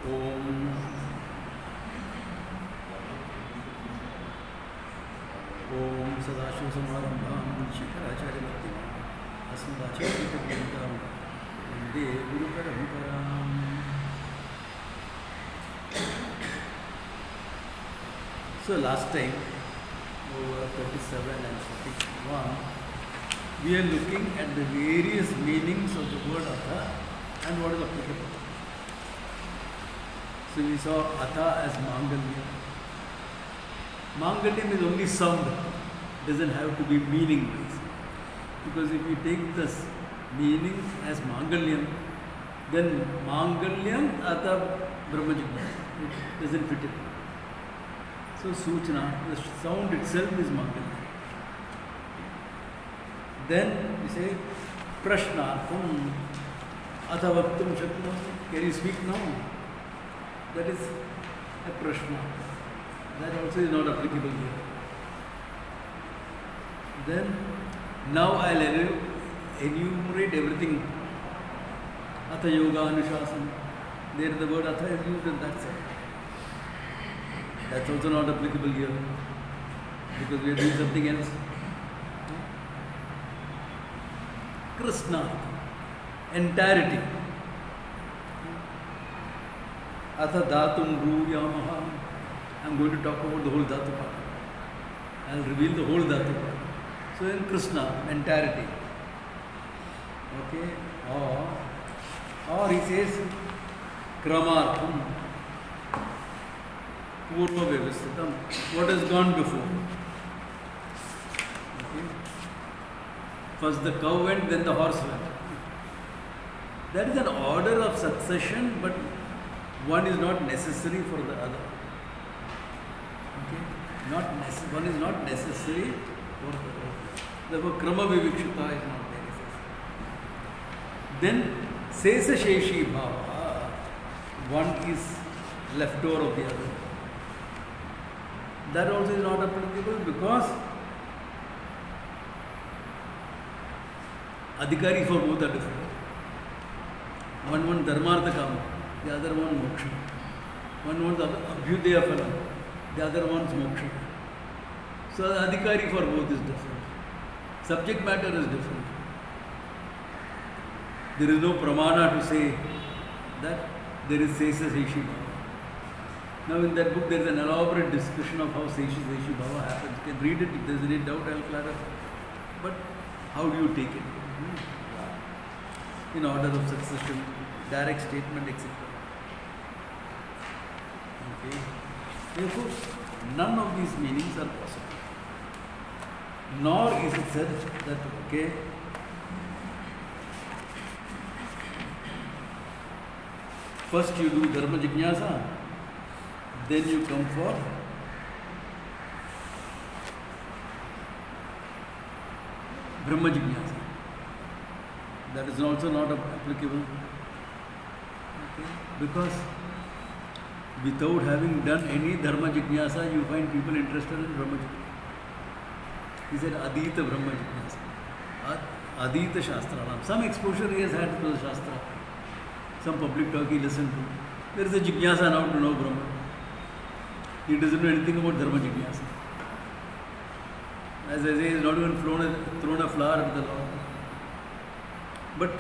Om Om Sadashiva Samarambham Shikaracharya Bhaktivam Asmadacharya Bhaktivam Vande Guru Paramparam. So last time, over 37 and 41, we are looking at the various meanings of the word Atha and what is applicable. So we saw Atha as Mangalyam. Mangalyam is only sound, doesn't have to be meaning-wise. Because if you take this meaning as Mangalyam, then Mangalyam Atha Brahmajigna. It doesn't fit it. So Suchna, the sound itself is Mangalyam. Then we say Prashnartham Atha Vaktum Shaknoti. Can you speak now? That is a Prashna. That also is not applicable here. Then now I'll enumerate everything. Atha Yoga Anushasana. There the word Atha is used on that side. That's also not applicable here because we are doing something else. Krishna, entirety. Atha Dhatum Ruyamaha. I'm going to talk about the whole Dhatu part. I'll reveal the whole Dhatu part. So in Krishna, entirety. Okay? Or he says Kramartham. Purva Vyavasthitam. What has gone before? Okay? First the cow went, then the horse went. That is an order of succession, but one is not necessary for the other. Okay? One is not necessary for the other. Therefore, Krama Vivikshita is not there. Then, Sesa Sheshi Bhava. One is left over of the other. That also is not applicable because Adhikari for both are different. One Dharmartha Kama, the other one Moksha. One wants Abhyudaya Phala, the other one's Moksha. So the Adhikari for both is different. Subject matter is different. There is no pramana to say that there is Sesa Seshi Bhava. Now in that book there is an elaborate discussion of how Sesha Seshi Bhava happens. You can read it, if there is any doubt I will clarify. But how do you take it? In order of succession, direct statement, etc. Okay. Therefore, none of these meanings are possible. Nor is it said that, okay, first you do Dharma Jignasa, then you come for Brahma Jignasa. That is also not applicable. Okay? Because without having done any Dharma Jignasa, you find people interested in Brahma Jignasa. He said Adita Brahma Jignasa. Adita Shastra. Some exposure he has had to the Shastra. Some public talk he listened to. There is a Jignasa now to know Brahma. He doesn't know anything about Dharma Jignasa. As I say, he has not even thrown a flower at the Lord. But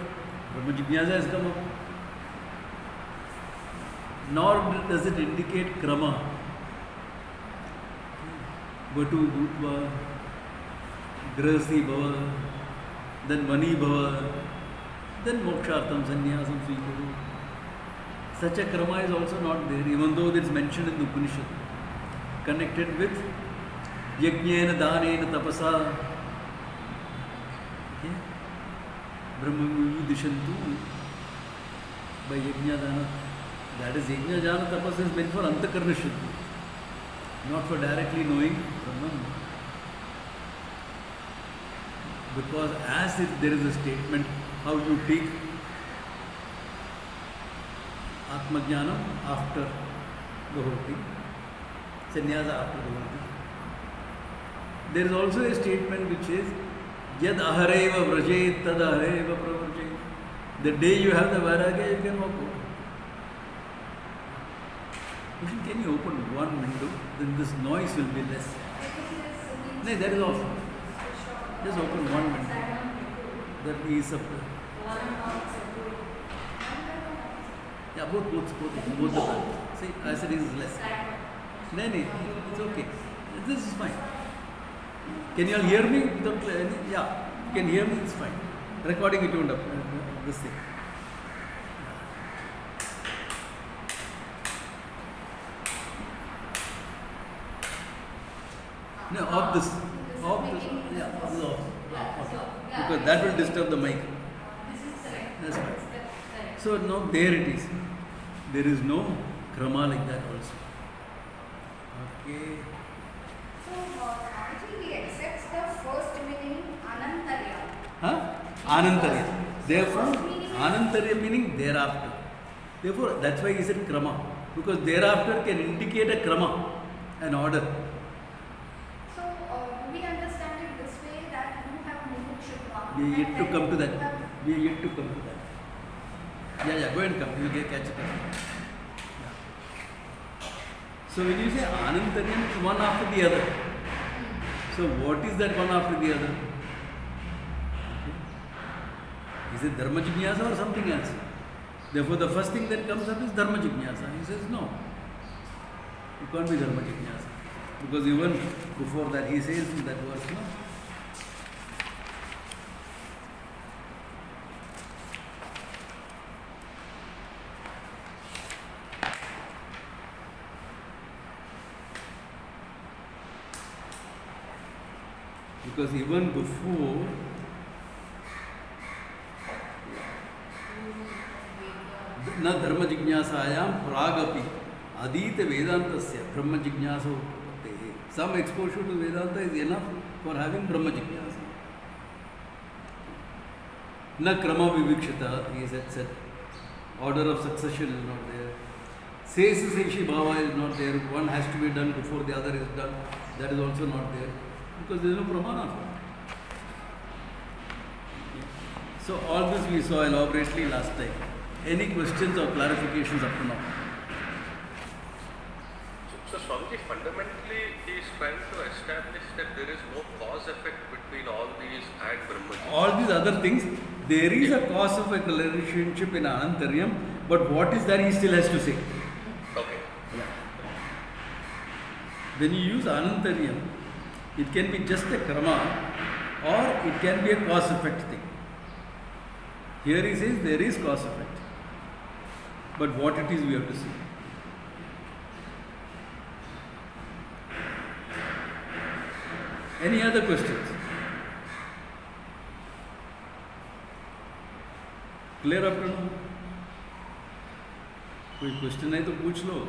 Brahma Jignasa has come up. Nor does it indicate Krama. Vatu Bhutva, Grahasi Bhava, then Mani Bhava, then Mokshartham Sannyasam Svikuru. Such a Krama is also not there, even though it is mentioned in the Upanishad. Connected with Yajnena Danena Tapasa. Okay? Brahma Vidishantu by Yajna Dana. That is Yajna Jana Tapas is meant for Antakarna Shuddhi, not for directly knowing Brahman. Because as if there is a statement how you take Atma Jnanam after the whole thing, Sannyasa after the whole thing. There is also a statement which is Yad ahareva vrajet tad ahareva pravarjet. The day you have the vairagya, you can walk over. Can you open one window? Then this noise will be less. No, that is also. Just open one window. That ease up the. Yeah, both the time. See, as it is less. No, it's okay. This is fine. Can you all hear me? Yeah, you can hear me, it's fine. Recording it tuned up. This thing. No, off this. Yeah, off. Because that will disturb the mic. That's fine. So now there it is. There is no krama like that also. Okay. So, actually, he accepts the first meaning, anantarya. Huh? Anantarya. Therefore, anantarya meaning thereafter. Therefore, that's why he said krama. Because thereafter can indicate a krama, an order. So, we understand it this way that you have mumukshutva. We are yet to come to that. We are yet to come to that. Yeah, go and come. You will catch it. Yeah. So when you say anantarya, it's one after the other. So what is that one after the other? Okay. Is it dharma jñāsa or something else? Therefore the first thing that comes up is dharma jñāsa. He says no. It can't be dharma jñāsa. Because even before that he says in that verse, no? Because even before न धर्म जिज्ञासायां प्रागपि अधीत वेदांतस्य ब्रह्म जिज्ञासा उत्पत्तेः. Some exposure to Vedanta is enough for having Brahma Jignasa. Na krama vivikshita, he said. Order of succession is not there. Sesasaishi bhava is not there. One has to be done before the other is done. That is also not there. Because there is no pramana for it. So all this we saw elaborately last time. Any questions or clarifications up to now? So Swamiji, fundamentally he is trying to establish that there is no cause effect between all these and Brahma. All these other things, there is a cause of a relationship in Anantaryam, but what is that he still has to say. Okay. Yeah. When you use Anantaryam, it can be just a krama or it can be a cause effect thing. Here he says there is cause effect. But what it is we have to see. Any other questions? Clear up to now? कोई question है तो पूछ लो.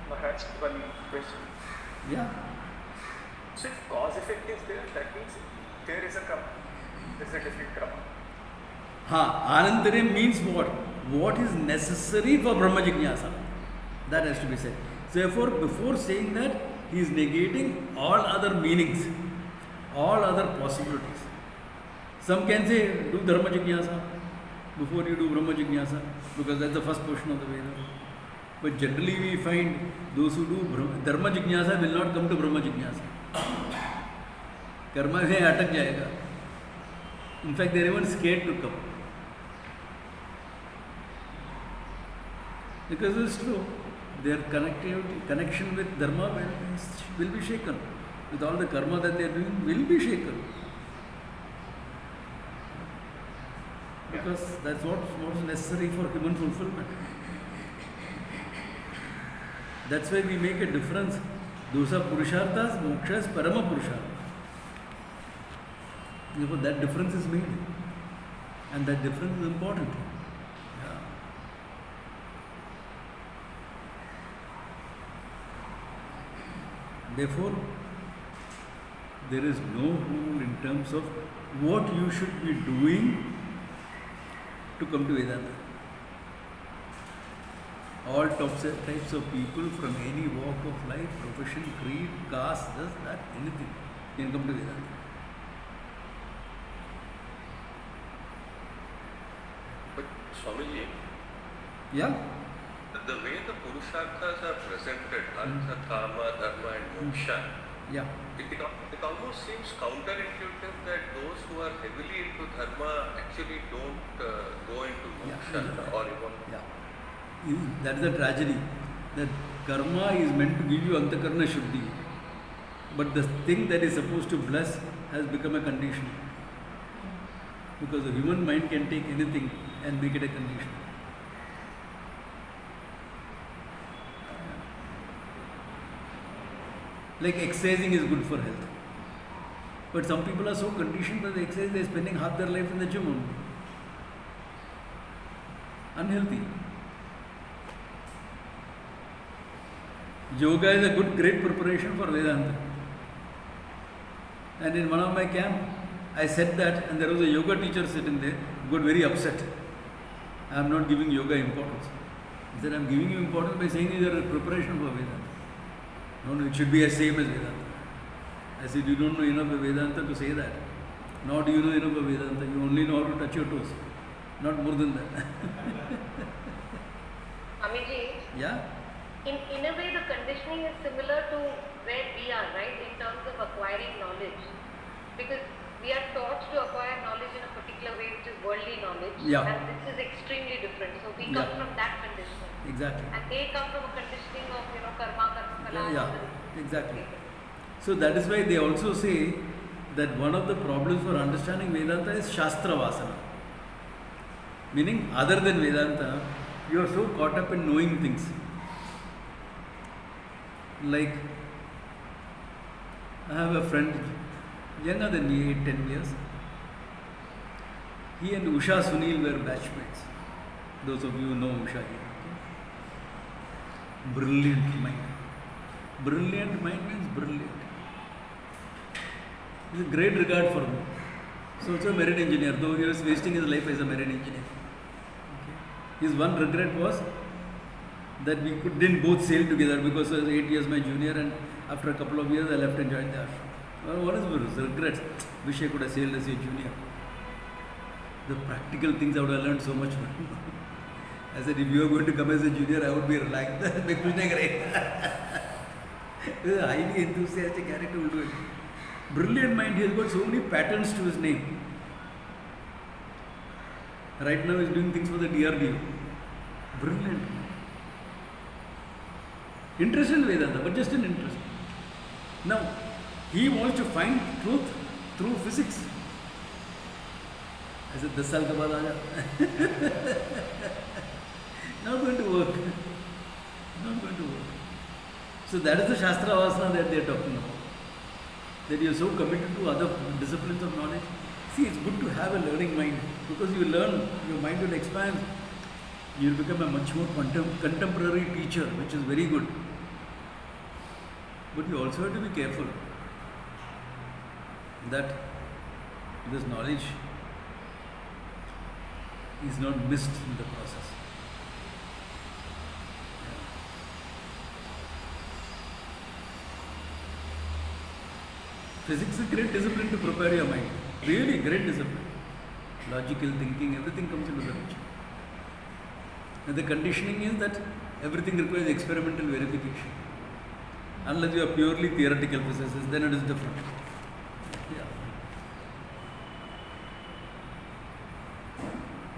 Perhaps one question. Yeah. So if cause effect is there, that means there is a krama. There is a different krama. Anantaryam means what? What is necessary for Brahma Jignasa? That has to be said. Therefore, before saying that, he is negating all other meanings, all other possibilities. Some can say, do Dharma Jignasa before you do Brahma Jignasa, because that's the first portion of the Veda. But generally we find those who do Dharma Jignasa will not come to Brahma Jignasa. Karma mein atak jayega. In fact, they are even scared to come. Because it's true, their connection with Dharma will be shaken. With all the karma that they are doing, will be shaken. Because that's what's necessary for human fulfillment. That's why we make a difference. Those are purusharthas, moksha is parama purushartha. Therefore, that difference is made. And that difference is important. Yeah. Therefore, there is no rule in terms of what you should be doing to come to Vedanta. All types of people from any walk of life, profession, creed, caste, this, that, anything can come to Vedanta. But Swamiji, Yeah? the way the Purusharthas are presented, Artha, Kama, Dharma and Moksha, Yeah. it almost seems counterintuitive that those who are heavily into Dharma actually don't go into Moksha or even... Yeah. That is the tragedy. That karma is meant to give you antakarna shuddhi. But the thing that is supposed to bless has become a condition. Because the human mind can take anything and make it a condition. Like exercising is good for health. But some people are so conditioned by the exercise, they are spending half their life in the gym only. Unhealthy. Yoga is a great preparation for Vedanta. And in one of my camp, I said that, and there was a yoga teacher sitting there, who got very upset. I am not giving yoga importance. He said, I am giving you importance by saying you are a preparation for Vedanta. No, it should be the same as Vedanta. I said, you don't know enough of Vedanta to say that. Nor do you know enough of Vedanta. You only know how to touch your toes. Not more than that. Amiji, Yeah? in a way the conditioning is similar to where we are, right, in terms of acquiring knowledge. Because we are taught to acquire knowledge in a particular way, which is worldly knowledge. Yeah. And this is extremely different. So we come from that conditioning. Exactly. And they come from a conditioning of, karma, kala. Yeah, exactly. So that is why they also say that one of the problems for understanding Vedanta is Shastra Vasana. Meaning, other than Vedanta, you are so caught up in knowing things. Like, I have a friend, younger than me, 8-10 years. He and Usha Sunil were batchmates. Those of you who know Usha here. Brilliant mind. Brilliant mind means brilliant. He has a great regard for me. So also a marine engineer, though he was wasting his life as a marine engineer. Okay. His one regret was that we didn't both sail together because he was 8 years my junior, and after a couple of years I left and joined the ashram. Well, what is his regrets? Wish I could have sailed as a junior. The practical things I would have learned so much more. I said, if you are going to come as a junior, I would be relaxed. This is a highly enthusiastic character will do it. Brilliant mind, he has got so many patterns to his name. Right now he is doing things for the DRDO. Brilliant. Interest in Vedanta, but just an interest. Now, he wants to find truth through physics. I said, 10 saal ke baad aaja. Not going to work. Not going to work. So that is the Shastra Vasana that they are talking about. That you are so committed to other disciplines of knowledge. See, it's good to have a learning mind. Because you learn, your mind will expand. You will become a much more contemporary teacher, which is very good. But you also have to be careful that this knowledge is not missed in the process. Physics is a great discipline to prepare your mind. Really great discipline. Logical thinking, everything comes into the picture. And the conditioning is that everything requires experimental verification. Unless you are purely theoretical physicist, then it is different. Yeah.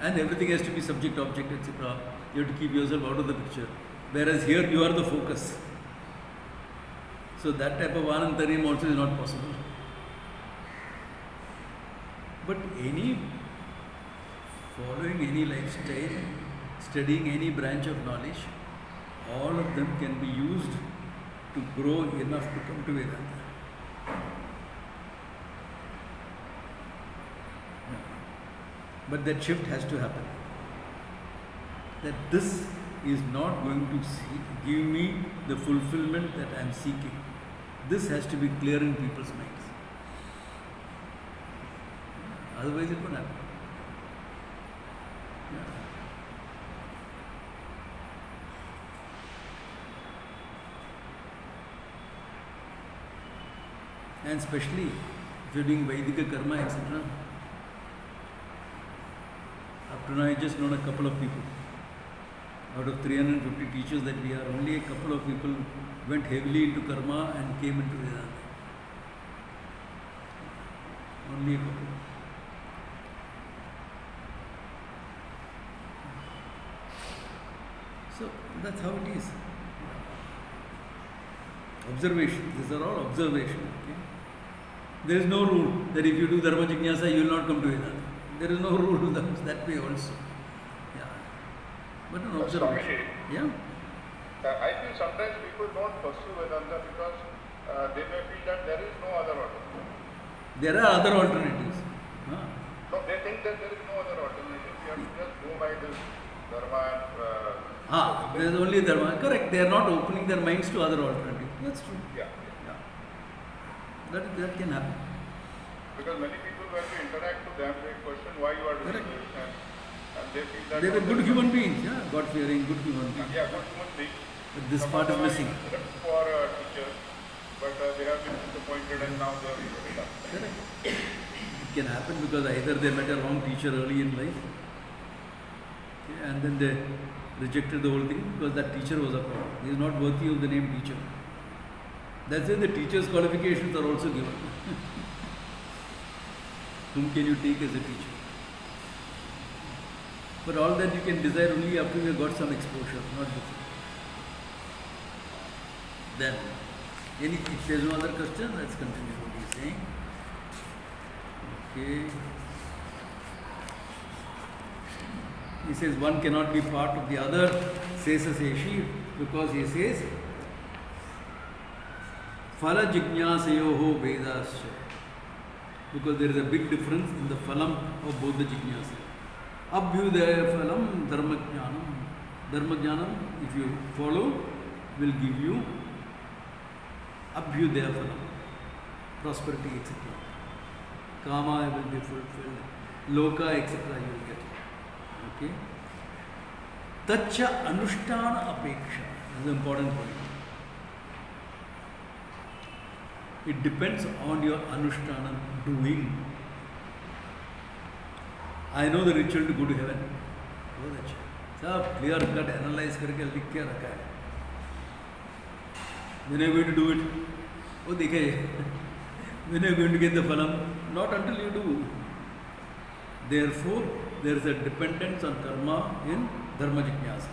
And everything has to be subject, object, etc. You have to keep yourself out of the picture. Whereas here you are the focus. So that type of anantaryam also is not possible. But following any lifestyle, studying any branch of knowledge, all of them can be used to grow enough to come to Vedanta. But that shift has to happen. That this is not going to give me the fulfillment that I am seeking. This has to be clear in people's minds. Otherwise it won't happen. And especially if you are doing Vaidika karma, etc. Up to now I just known a couple of people. Out of 350 teachers that we are, only a couple of people went heavily into karma and came into Vedanta. Only a couple. So that's how it is. Observation. These are all observation. Okay? There is no rule that if you do dharma jignasa, you will not come to Vedanta. There is no rule that way also. Yeah. But an observation. Yeah. I feel sometimes people don't pursue Vedanta because they may feel that there is no other alternative. There are other alternatives. Huh? No, they think that there is no other alternative. You have to just go by this dharma and There is only dharma. Correct. They are not opening their minds to other alternatives. That's true. yeah. That can happen. Because many people, when we interact with them, they question why you are doing Correct. this, and they feel that They were good human beings. Yeah, God fearing, good human beings. yeah, good human beings. But this Some part of is them are missing. good for teachers, but they have been disappointed and now they are giving up. Correct. It can happen because either they met a wrong teacher early in life, okay, and then they rejected the whole thing because that teacher was a problem. He is not worthy of the name teacher. That's why the teacher's qualifications are also given. Whom can you take as a teacher? But all that you can desire only after you have got some exposure, not before. Then, if there is no other question, let's continue what he is saying. Okay. He says one cannot be part of the other, says Seshi, because he says, Phala jignasayoho vedasya. Because there is a big difference in the phalam of both the jignasa. Abhyudaya phalam dharma jnanam. Dharma jnanam, if you follow, will give you abhyudaya phalam, prosperity, etc. Kama will be fulfilled, loka, etc. you will get. Okay? Tacha anushtana apeksha. This is an important point. It depends on your anushtana doing. I know the ritual to go to heaven. बहुत अच्छा. सब clear cut analyze करके लिख के रखा है. When are you going to do it? वो देखिए. When are you going to get the phalam? Not until you do. Therefore, there is a dependence on karma in dharma jignasa.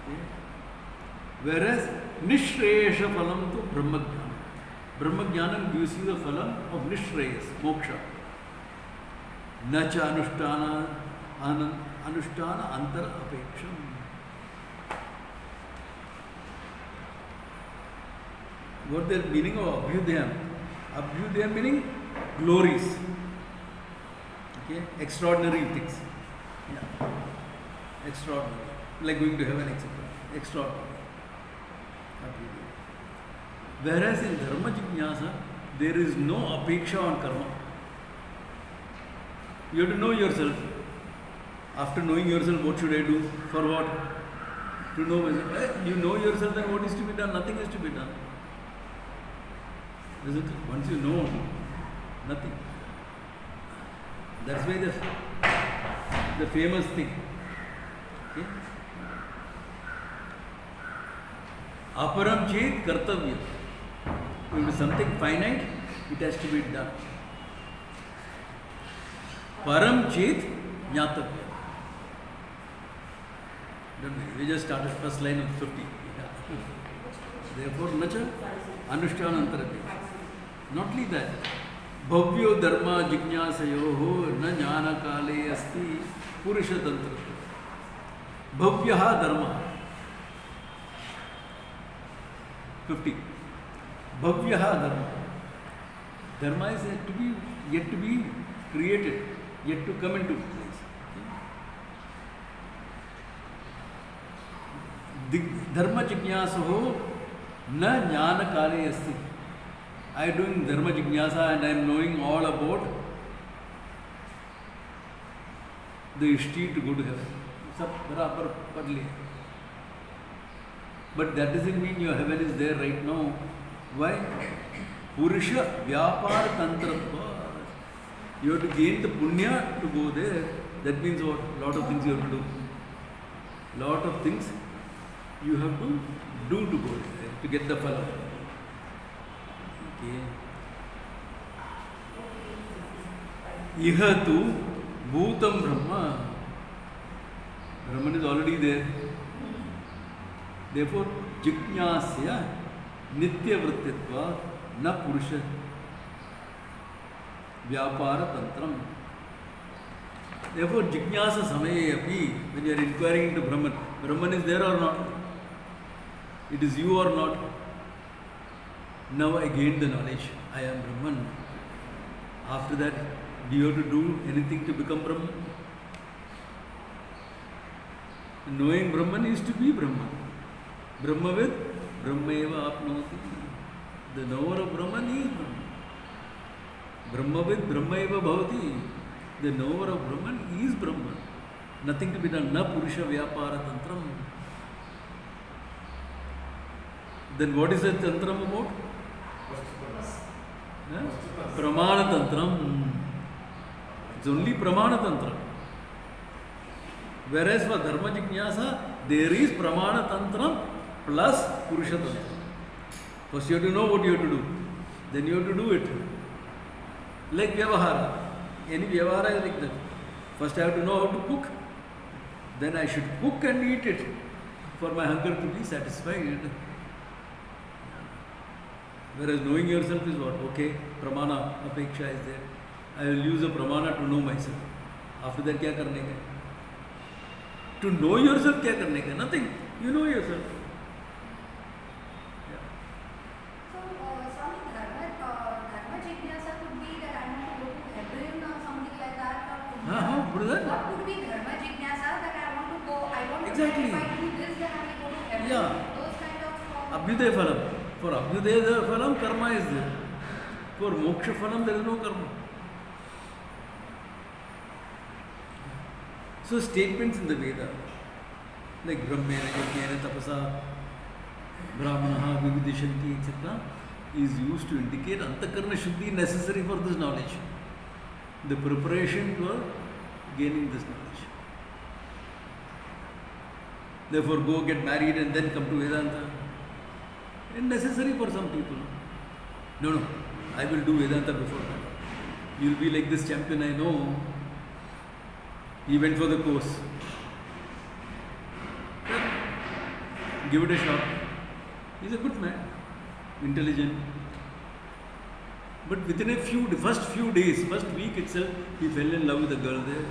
Okay? Whereas nishreyesha phalam to brahma jnana. Brahma jnana gives you the phalam of nishreyas, moksha. Nacha anushtana antar apeksham. What the meaning of abhyudayam? Abhyudayam meaning glories. Okay, extraordinary things. Yeah, extraordinary, like going to heaven, etc. Extraordinary. Whereas in dharma jignasa, there is no apeksha on karma. You have to know yourself. After knowing yourself, what should I do? For what? To know myself. You know yourself, then what is to be done? Nothing is to be done. Isn't it? Once you know, nothing. That's why the famous thing. Okay? Aparam chet kartavya. If it is something finite, it has to be done. Param chet jnatavya. Don't worry, we just started first line of 50. Yeah. Therefore, nacha anushthanantarapya. Not only that. Bhavyo dharma jignasayoho na jnana kale asti purusha tantra. Bhavyaha dharma. 50. Bhavyaha dharma. Dharma is yet to be created, yet to come into place. Dharma jignasaho na jnana kale asti. I am doing dharma jignasa and I am knowing all about the ishti to go to heaven. Sab barabar pad liya. But that doesn't mean your heaven is there right now. Why? Purusha vyapar tantratva. You have to gain the punya to go there. That means what? A lot of things you have to do. Lot of things you have to do to go there, to get the phala. Okay. Iha tu bhutam Brahma. Brahman is already there. Therefore, jiknyasya nitya vrittitva na purusha vyapara tantram. Therefore, jiknyasa samaye api, when you are inquiring into Brahman, Brahman is there or not? It is you or not? Now I gained the knowledge. I am Brahman. After that, do you have to do anything to become Brahman? Knowing Brahman is to be Brahman. Brahmavid, Brahmaeva apnoti. The knower of Brahman is Brahman. Brahmavid, Brahmaeva bhavati. The knower of Brahman is Brahman. Nothing to be done. Na purusha vyapara tantram. Then what is that tantram about? Pramana tantram. It's only pramana tantram. Whereas for dharma jiknyasa, there is pramana tantram plus purusha tantram. First you have to know what you have to do. Then you have to do it. Like vyavahara. Any vyavahara is like that. First I have to know how to cook. Then I should cook and eat it for my hunger to be satisfied. Whereas knowing yourself is what? Okay, pramana, apeksha is there. I will use a pramana to know myself. After that, क्या करने का? To know yourself, क्या करने का? Nothing. You know yourself. Yeah. So, Swami, dharma jiknyasa could be that I want to go to heaven or something like that. What is that? What could be dharma jiknyasa that I want to go? I want Exactly. to. If I do this, then I will go to heaven. Yeah. Those kind of. Abhyudaya phalam. For abhyudaya phalam, karma is there. For moksha phalam, there is no karma. So statements in the Veda, like Brahmena, Yajnena, Tapasa, Brahmana, Vividishanti, etc., is used to indicate antakarna shuddhi necessary for this knowledge. The preparation for gaining this knowledge. Therefore, go get married and then come to Vedanta. It's necessary for some people. No, I will do Vedanta before that. You will be like this champion I know. He went for the course. Give it a shot. He's a good man, intelligent. But within first few days, first week itself, he fell in love with a girl there.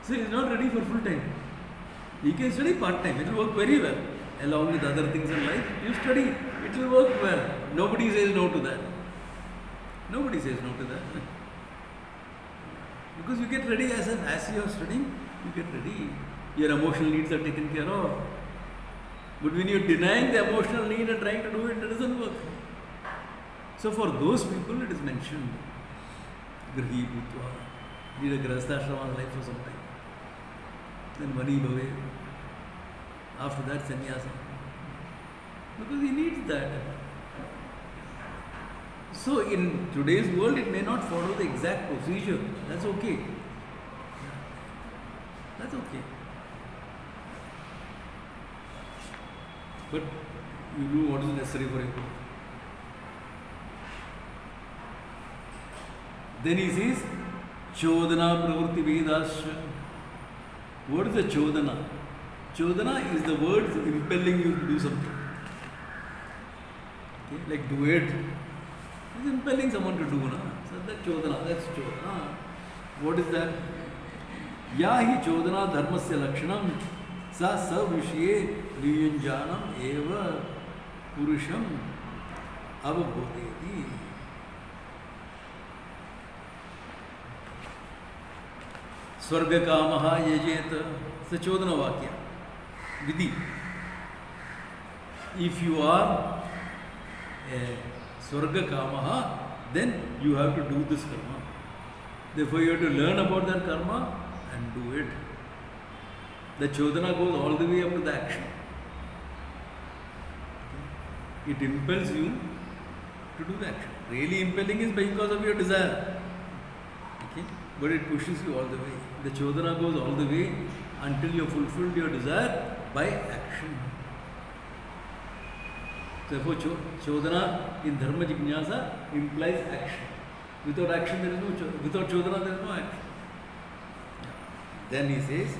So he's not ready for full time. He can study part time. It will work very well. Along with other things in life, you study. It will work well. Nobody says no to that. Nobody says no to that. Because you get ready as you are studying, you get ready. Your emotional needs are taken care of. But when you are denying the emotional need and trying to do it, it doesn't work. So for those people, it is mentioned. Grihi bhutva. Lead a grahasthashrama life for some time. Then mani bhave. After that, sannyasa. Because he needs that. So in today's world, it may not follow the exact procedure. That's okay. That's okay. But you do what is necessary for you. Then he says, Chodana pravritti vedasya. What is the chodana? Chodana is the words impelling you to do something. Okay? Like do it. It's impelling someone to do. Na? So that's chodana. What is that? Yahi chodana dharmasya lakshanam sa savishye viyunjanam eva purusham avabodheti. Swarga kamaha yajeta. It's a chodana vakya. Vidhi. If you are a Swarga kamaha, then you have to do this karma. Therefore, you have to learn about that karma and do it. The chodana goes all the way up to the action. It impels you to do the action. Really impelling is because of your desire. Okay? But it pushes you all the way. The Chodana goes all the way until you have fulfilled your desire by action. Therefore, Chodana in Dharma Jignasa implies action. Without action, there is no without Chodana, there is no action. Then he says,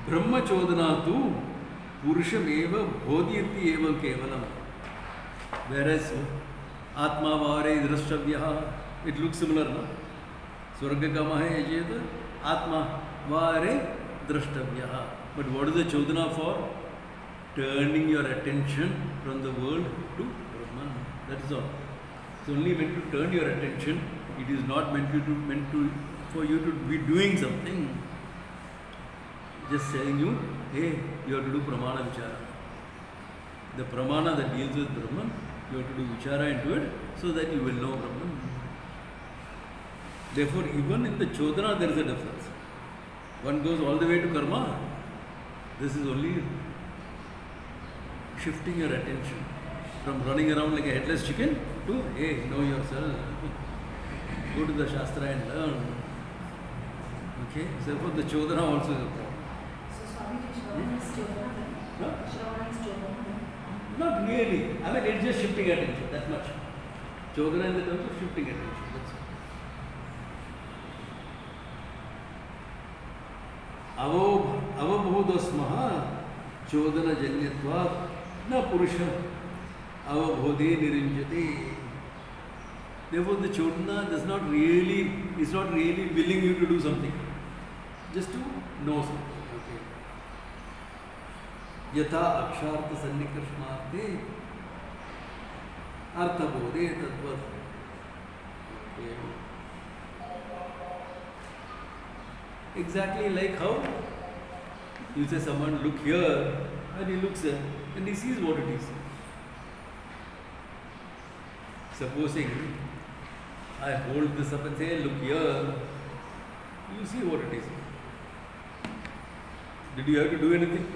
Brahma Chodana tu Purusham eva bodhyati eva kevalam. Whereas Atma Vare Drashtavyaha, it looks similar, no? Swarga Kamahe Ajeta, Atma Vare Drashtavyaha. But what is the Chodana for? Turning your attention from the world to Brahman. That is all. It's only meant to turn your attention. It is not meant to for you to be doing something. Just telling you, hey, you have to do pramana vichara. The pramana that deals with Brahman, you have to do vichara into it so that you will know Brahman. Therefore, even in the Chodana there is a difference. One goes all the way to karma. This is only shifting your attention from running around like a headless chicken to, hey, know yourself. Go to the Shastra and learn. Okay? So therefore the Chodana also is important. Not really. I mean, it's just shifting attention, that much. Chodana in the terms of shifting attention. That's all. Avabhodasmaha Chodana Janyatvat na Purusha Avabhodhe Nirinjate. Therefore, the Chodana is not really willing you to do something. Just to know something. यथा अक्षार्थ सन्निकर्षणार्थे अर्थबोधे तद्वत्. Exactly like how you say someone look here and he looks there and he sees what it is. Supposing I hold this up and say look here, you see what it is. Did you have to do anything?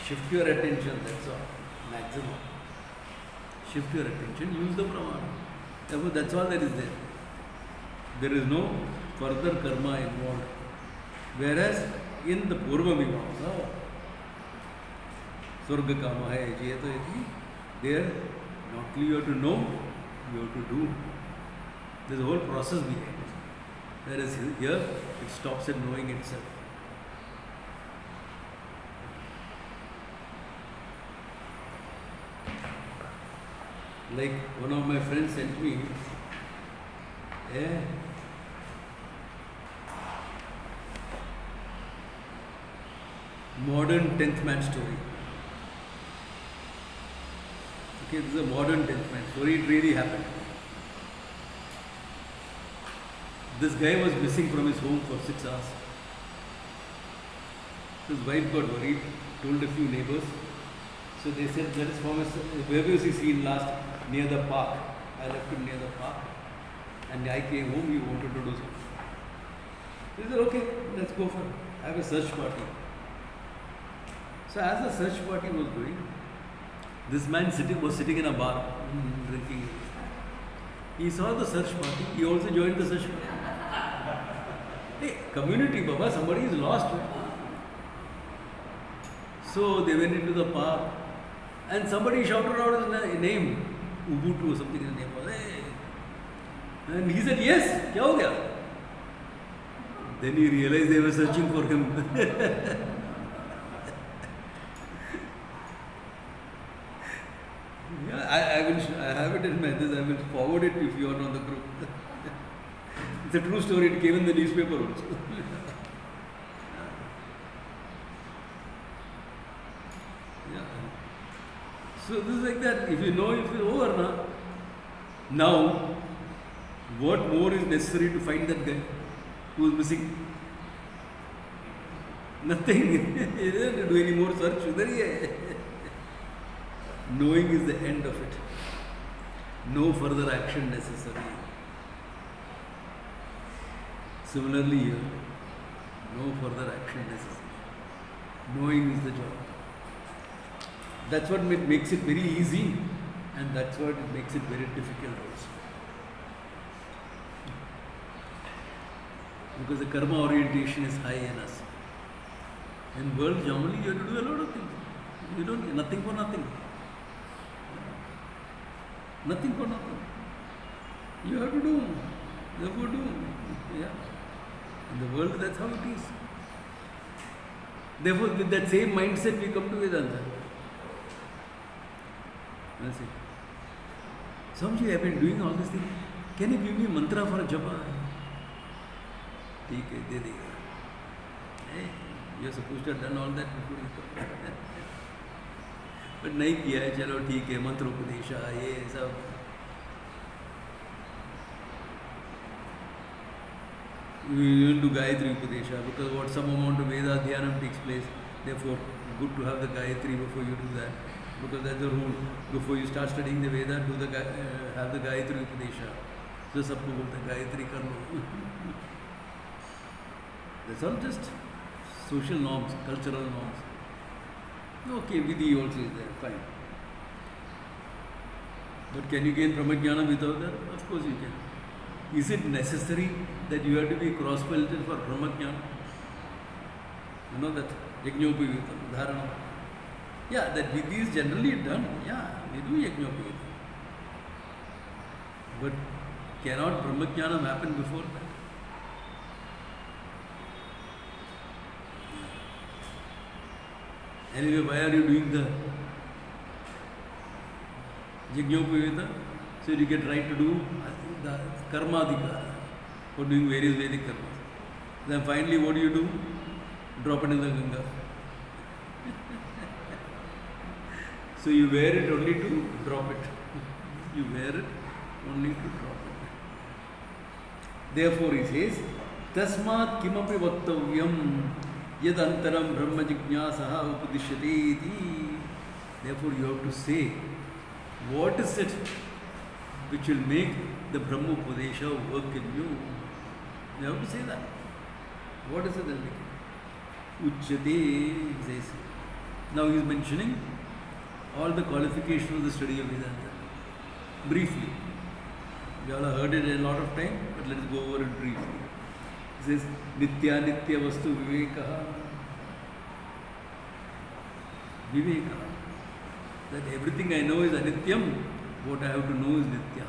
Shift your attention, that's all. Maximum. Shift your attention, use the pramana. Therefore, that's all that is there. There is no further karma involved. Whereas in the Purva Mimamsa, Surga Kama Hai Jeta Iti, there not only you have to know, you have to do. There's a whole process behind it. Whereas here, it stops at knowing itself. Like one of my friends sent me a modern 10th man story. Okay, this is a modern 10th man story. It really happened. This guy was missing from his home for 6 hours. His wife got worried, told a few neighbors. So they said, that is from where was he seen last? Near the park. I left him near the park. And I came home, he wanted to do something. He said, okay, let's go for it. Have a search party. So as the search party was going, this man was sitting in a bar, drinking. He saw the search party, he also joined the search party. Hey, community, Baba, somebody is lost. So they went into the park and somebody shouted out his name. Ubuntu or something in the name was, hey. And he said, yes, kya ho gaya? Then he realized they were searching for him. Yeah, I have it in my this, I will forward it if you are on the group. It's a true story, it came in the newspaper also. Yeah. So this is like that. If you know, if it's over now, what more is necessary to find that guy who is missing? Nothing. You don't have to do any more search. Knowing is the end of it. No further action necessary. Similarly here, no further action necessary. Knowing is the job. That's what makes it very easy, and that's what it makes it very difficult also. Because the karma orientation is high in us. In world, normally you have to do a lot of things. You don't, nothing for nothing. Nothing for nothing. You have to do. Therefore do. Yeah. In the world, that's how it is. Therefore, with that same mindset, we come to Vedanta. That's it. Swamiji, I've been doing all these things. Can you give me mantra for a japa? ठीक है, दे देगा. Hey, you're supposed to have done all that before you come. But नहीं किया है, चलो ठीक है, मंत्रोपदेशा ये सब. We will do Gayatri Upadesha because what some amount of Veda Dhyanam takes place. Therefore, good to have the Gayatri before you do that. Because that's the rule. Before you start studying the Veda, do the have the Gayatri Upadesha. So सबको बोलते हैं Gayatri कर लो. That's all just social norms, cultural norms. Okay, Vidhi also is there, fine. But can you gain Brahmajnana without that? Of course you can. Is it necessary that you have to be cross-belted for Brahmajnana? You know that Yajñopavita, Dharana. Yeah, that Vidhi is generally done. Yeah, we do Yajñopavita. But cannot Brahmajnana happen before that? Anyway, why are you doing the Yajñopavita? So you get right to do the Karmadhikara for doing various Vedic karmas. Then finally what do? Drop it in the Ganga. So you wear it only to drop it. You wear it only to drop it. Therefore he says, Tasmat kimapi vattavyam yadantaram brahma jignasaha upadishyate iti. Therefore you have to say, what is it which will make the Brahma Upadesha work in you? You have to say that. What is it that makes it? Uchyate, he says. Now he is mentioning all the qualifications of the study of Vedanta. Briefly. We all have heard it a lot of time, but let us go over it briefly. He says, Nitya Nitya Vastu Vivekaha. Vivekaha. That everything I know is anityam, what I have to know is nitya.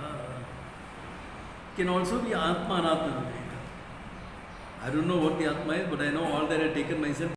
Can also be Atma Anatma Viveka. I don't know what the Atma is, but I know all that I have taken myself